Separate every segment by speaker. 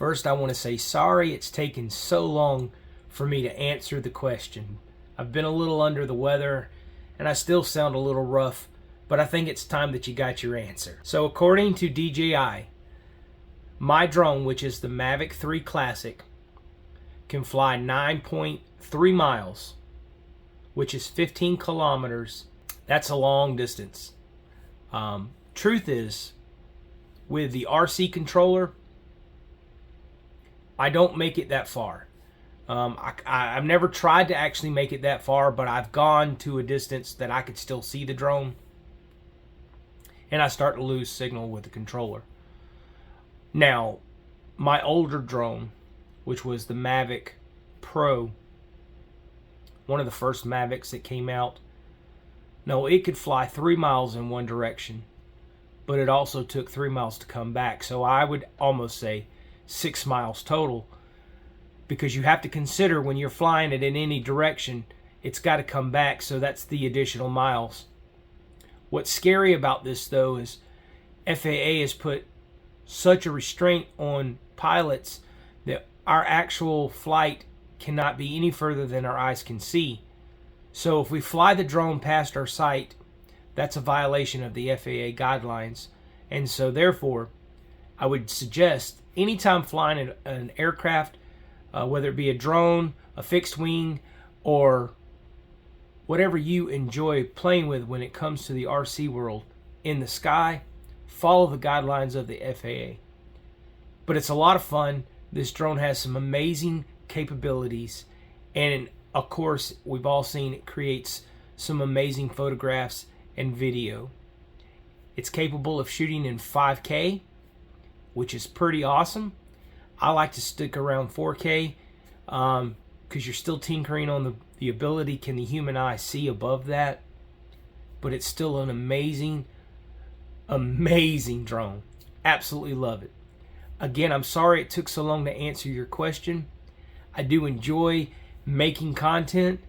Speaker 1: First, I want to say sorry it's taken so long for me to answer the question. I've been a little under the weather, and I still sound a little rough, but I think it's time that you got your answer. So according to DJI, my drone, which is the Mavic 3 Classic, can fly 9.3 miles, which is 15 kilometers. That's a long distance. Truth is, with the RC controller, I don't make it that far. I've never tried to actually make it that far, but I've gone to a distance that I could still see the drone, and I start to lose signal with the controller. Now, my older drone, which was the Mavic Pro, one of the first Mavics that came out, no, it could fly 3 miles in one direction, but it also took 3 miles to come back. So I would almost say 6 miles total, because you have to consider when you're flying it in any direction, it's got to come back, so that's the additional miles. What's scary about this, though, is FAA has put such a restraint on pilots that our actual flight cannot be any further than our eyes can see. So if we fly the drone past our sight, that's a violation of the FAA guidelines. And so therefore, I would suggest anytime flying an aircraft, whether it be a drone, a fixed wing, or whatever you enjoy playing with when it comes to the RC world in the sky, follow the guidelines of the FAA. But it's a lot of fun. This drone has some amazing capabilities, and of course, we've all seen it creates some amazing photographs and video. It's capable of shooting in 5K, which is pretty awesome. I like to stick around 4K because you're still tinkering on the ability, can the human eye see above that? But it's still an amazing drone. Absolutely love it. Again, I'm sorry it took so long to answer your question. I do enjoy making content,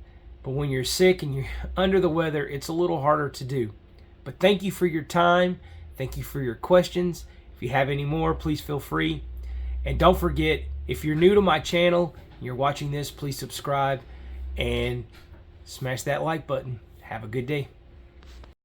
Speaker 1: but when you're sick and you're under the weather, it's a little harder to do. But thank you for your time. Thank you for your questions. If you have any more, please feel free. And don't forget, if you're new to my channel, you're watching this, please subscribe and smash that like button. Have a good day.